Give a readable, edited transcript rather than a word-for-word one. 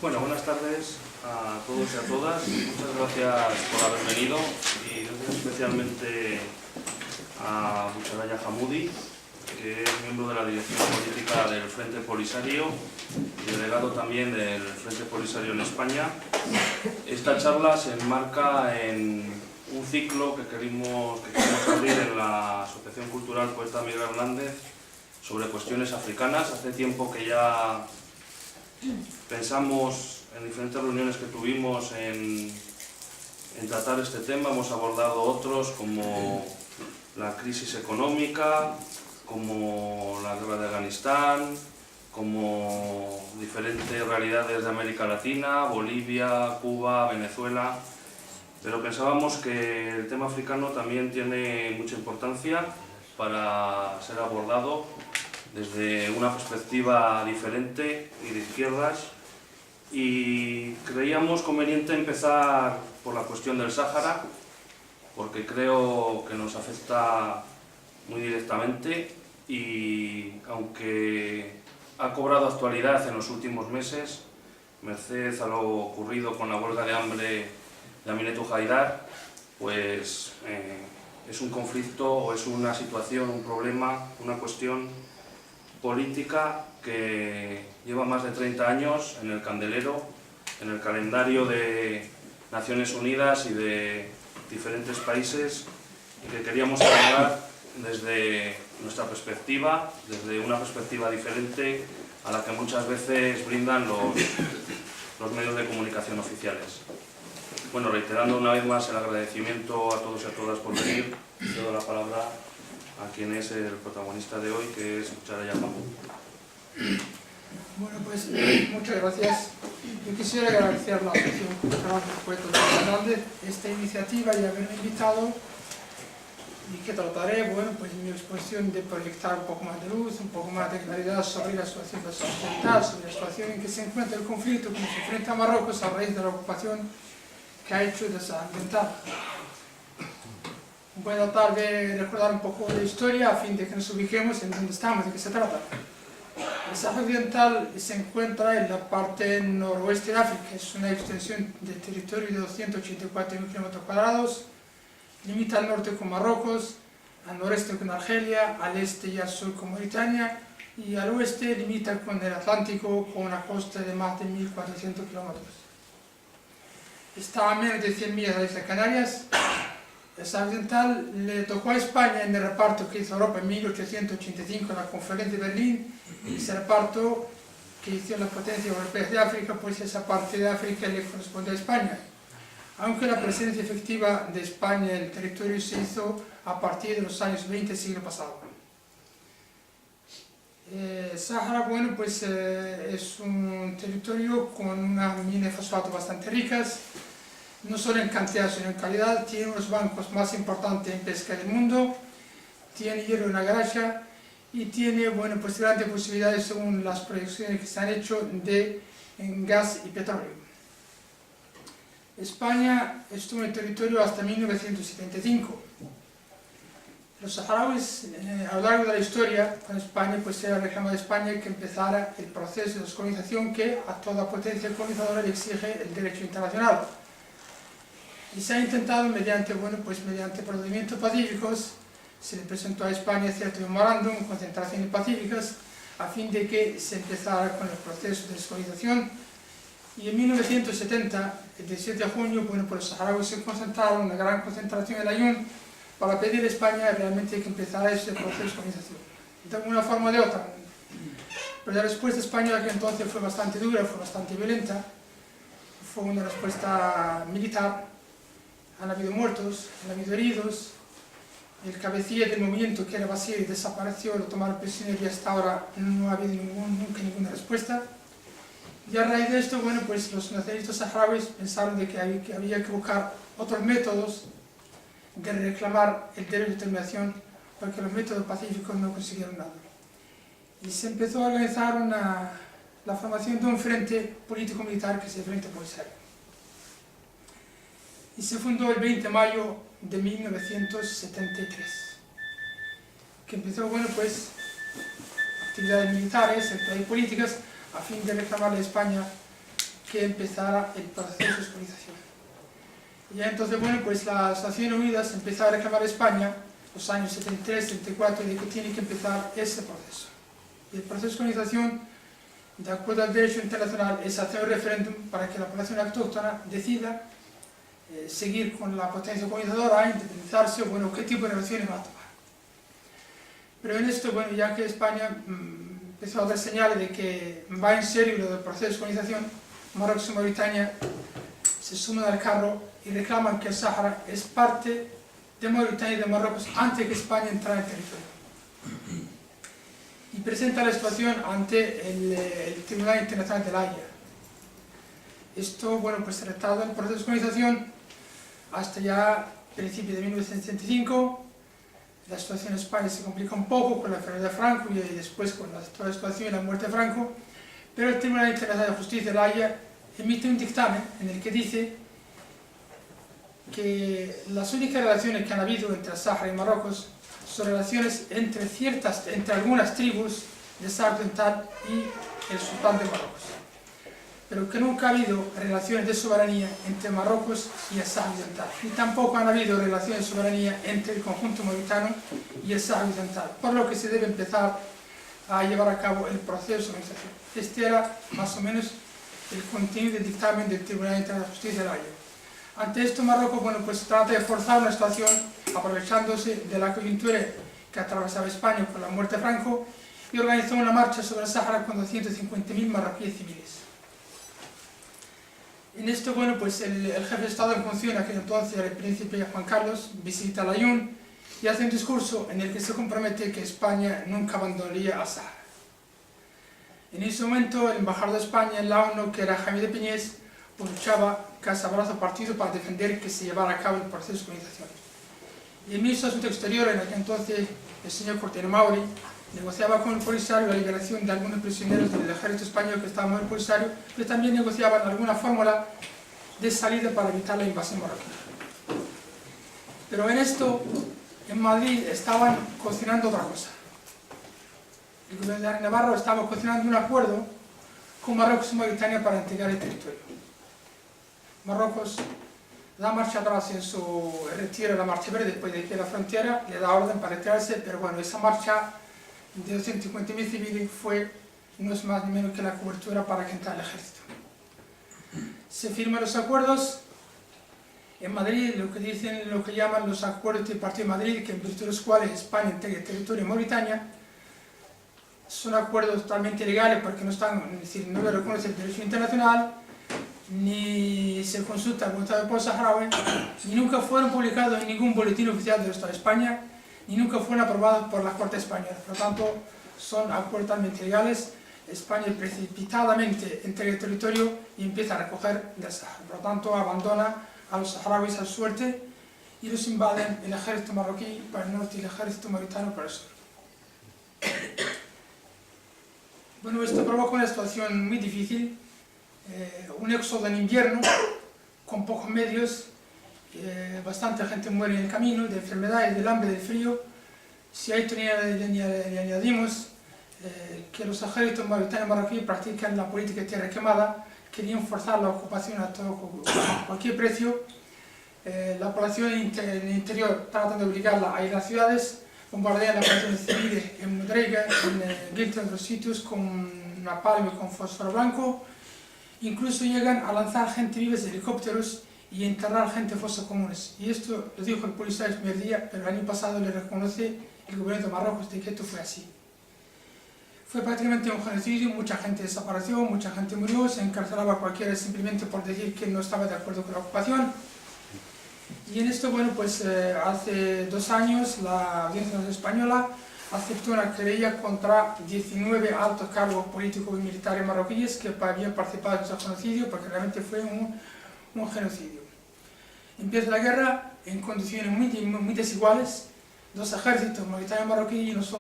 Bueno, buenas tardes a todos y a todas. Muchas gracias por haber venido y gracias especialmente a Bucharaya Hamoudi, que es miembro de la dirección política del Frente Polisario y delegado también del Frente Polisario en España. Esta charla se enmarca en un ciclo que queremos abrir en la Asociación Cultural Poeta Miguel Hernández sobre cuestiones africanas. Hace tiempo que ya pensamos en diferentes reuniones que tuvimos en tratar este tema. Hemos abordado otros como la crisis económica, como la guerra de Afganistán, como diferentes realidades de América Latina, Bolivia, Cuba, Venezuela. Pero pensábamos que el tema africano también tiene mucha importancia para ser abordado desde una perspectiva diferente y de izquierdas, y creíamos conveniente empezar por la cuestión del Sáhara, porque creo que nos afecta muy directamente y aunque ha cobrado actualidad en los últimos meses, merced a lo ocurrido con la huelga de hambre de Aminetou Haidar, pues es un conflicto o es una situación, un problema, una cuestión política que lleva más de 30 años en el candelero, en el calendario de Naciones Unidas y de diferentes países, y que queríamos abordar desde nuestra perspectiva, desde una perspectiva diferente a la que muchas veces brindan los medios de comunicación oficiales. Bueno, reiterando una vez más el agradecimiento a todos y a todas por venir, cedo la palabra a quien es el protagonista de hoy, que es Bucharaya Hamoudi. Bueno, pues muchas gracias. Yo quisiera agradecer a la Asociación Cultural Poeta Miguel Hernández esta iniciativa y haberme invitado, y que trataré, bueno, pues en mi exposición de proyectar un poco más de luz, un poco más de claridad sobre la situación occidental, sobre la situación en que se encuentra el conflicto que se enfrenta a Marruecos a raíz de la ocupación que ha hecho de Sáhara Occidental. Voy a tratar de recordar un poco de historia a fin de que nos ubiquemos en dónde estamos, de qué se trata. El Sáhara Occidental se encuentra en la parte noroeste de África, es una extensión de territorio de 284.000 km², limita al norte con Marruecos, al noreste con Argelia, al este y al sur con Mauritania, y al oeste limita con el Atlántico con una costa de más de 1.400 km. Está a menos de 100 millas de la isla Canarias. El Sáhara Occidental le tocó a España en el reparto que hizo Europa en 1885 en la Conferencia de Berlín. Ese reparto que hizo la potencia europea de África, pues esa parte de África le corresponde a España. Aunque la presencia efectiva de España en el territorio se hizo a partir de los años 20 del siglo pasado. Sáhara, bueno, pues es un territorio con unas minas de fosfato bastante ricas, no solo en cantidad sino en calidad. Tiene unos bancos más importantes en pesca del mundo, tiene hierro en la gracia y tiene, bueno, pues grandes posibilidades según las proyecciones que se han hecho en gas y petróleo. España estuvo en el territorio hasta 1975. Los saharauis, a lo largo de la historia con España, pues era reclamado de España que empezara el proceso de descolonización que a toda potencia colonizadora le exige el derecho internacional. Y se ha intentado mediante procedimientos pacíficos. Se le presentó a España cierto memorándum, concentraciones pacíficas, a fin de que se empezara con el proceso de descolonización. Y en 1970, el 17 de junio, bueno, pues los saharauis se concentraron, una gran concentración en Laayoune, para pedir a España realmente que empezara ese proceso de descolonización, de alguna forma o de otra. Pero la respuesta española que entonces fue bastante dura, fue bastante violenta, fue una respuesta militar. Han habido muertos, han habido heridos, el cabecilla del movimiento, que era Basir, desapareció, lo tomaron prisionero y hasta ahora no ha habido nunca ninguna respuesta. Y a raíz de esto, bueno, pues los nacionalistas saharauis pensaron de que había que buscar otros métodos de reclamar el derecho de determinación, porque los métodos pacíficos no consiguieron nada. Y se empezó a organizar la formación de un frente político-militar que es el Frente Polisario. Y se fundó el 20 de mayo de 1973, que empezó, bueno, pues, actividades militares, actividades políticas, a fin de reclamarle a España que empezara el proceso de descolonización. Y ya entonces, bueno, pues las Naciones Unidas empezaron a reclamar a España, los años 73, 74, de que tiene que empezar ese proceso. Y el proceso de descolonización, de acuerdo al derecho internacional, es hacer un referéndum para que la población autóctona decida seguir con la potencia colonizadora, independizarse, bueno, qué tipo de relaciones va a tomar. Pero en esto, bueno, ya que España empezó a dar señales de que va en serio lo del proceso de descolonización, Marruecos y Mauritania se suman al carro y reclaman que el Sáhara es parte de Mauritania y de Marruecos antes de que España entrara en el territorio. Y presenta la situación ante el Tribunal Internacional de La Haya. Esto, bueno, pues se retarda el proceso de descolonización hasta ya principios de 1975. La situación en España se complica un poco con la enfermedad de Franco y después con toda la situación y la muerte de Franco, pero el Tribunal Internacional de Justicia de La Haya emite un dictamen en el que dice que las únicas relaciones que han habido entre el Sáhara y Marruecos son relaciones entre algunas tribus del Sáhara Occidental y el sultán de Marruecos, pero que nunca ha habido relaciones de soberanía entre Marruecos y el Sáhara Occidental, y tampoco han habido relaciones de soberanía entre el conjunto mauritano y el Sáhara Occidental, por lo que se debe empezar a llevar a cabo el proceso de organización. Este era más o menos el contenido del dictamen del Tribunal Internacional de Justicia de La Haya. Ante esto, Marruecos, bueno, pues trata de forzar una situación aprovechándose de la coyuntura que atravesaba España con la muerte de Franco, y organizó una marcha sobre el Sáhara con 250.000 marroquíes civiles. En esto, bueno, pues el jefe de Estado en función, aquel entonces el príncipe Juan Carlos, visita Laayoune y hace un discurso en el que se compromete que España nunca abandonaría al Sáhara. En ese momento, el embajador de España en la ONU, que era Jaime de Peñés, luchaba casi a brazo partido para defender que se llevara a cabo el proceso de descolonización. Y el ministro de Asuntos Exteriores, en aquel entonces el señor Cortino Mauri, negociaba con el Polisario la liberación de algunos prisioneros del ejército español que estaban en el Polisario, pero también negociaban alguna fórmula de salida para evitar la invasión marroquí. Pero en esto, en Madrid, estaban cocinando otra cosa. El gobierno de Navarro estaba cocinando un acuerdo con Marruecos y Mauritania para entregar el territorio. Marruecos da marcha atrás en su retiro de la Marcha Verde después de que la frontera le da orden para retirarse, pero bueno, esa marcha de 250.000 civiles no es más ni menos que la cobertura para que entre el ejército. Se firman los acuerdos en Madrid, lo que llaman los acuerdos del Partido de Madrid, que en virtud de los cuales España entrega el territorio de Mauritania. Son acuerdos totalmente ilegales porque no le reconoce el derecho internacional, ni se consulta con el Estado del pueblo saharaui, ni nunca fueron publicados en ningún boletín oficial del Estado de España, ni nunca fueron aprobados por la Corte Española. Por lo tanto, son acuerdos totalmente ilegales. España precipitadamente entrega el territorio y empieza a recoger del Sahara. Por lo tanto, abandona a los saharauis a su suerte y los invaden el ejército marroquí para el norte y el ejército mauritano para el sur. Bueno, esto provoca una situación muy difícil, un éxodo en invierno, con pocos medios, bastante gente muere en el camino, de enfermedades, del hambre, del frío. Si a esto le añadimos que los ejércitos mauritanos y marroquíes practican la política de tierra quemada, querían forzar la ocupación a cualquier precio. La población en el interior tratan de obligarla a ir a las ciudades, bombardean las poblaciones civiles en Mudrega, en Guilta, en otros sitios, con napalm y con fósforo blanco. Incluso llegan a lanzar gente viva de helicópteros y enterrar gente en fosas comunes. Y esto lo dijo el Polisario el primer día, pero el año pasado le reconoce el gobierno de Marruecos de que esto fue así. Fue prácticamente un genocidio, mucha gente desapareció, mucha gente murió, se encarcelaba a cualquiera simplemente por decir que no estaba de acuerdo con la ocupación. Y en esto, bueno, pues hace 2 años la Audiencia Nacional Española aceptó una querella contra 19 altos cargos políticos y militares marroquíes que habían participado en ese genocidio, porque realmente fue un genocidio. Empieza la guerra en condiciones muy desiguales, 2 ejércitos, mauritano y marroquí, y nosotros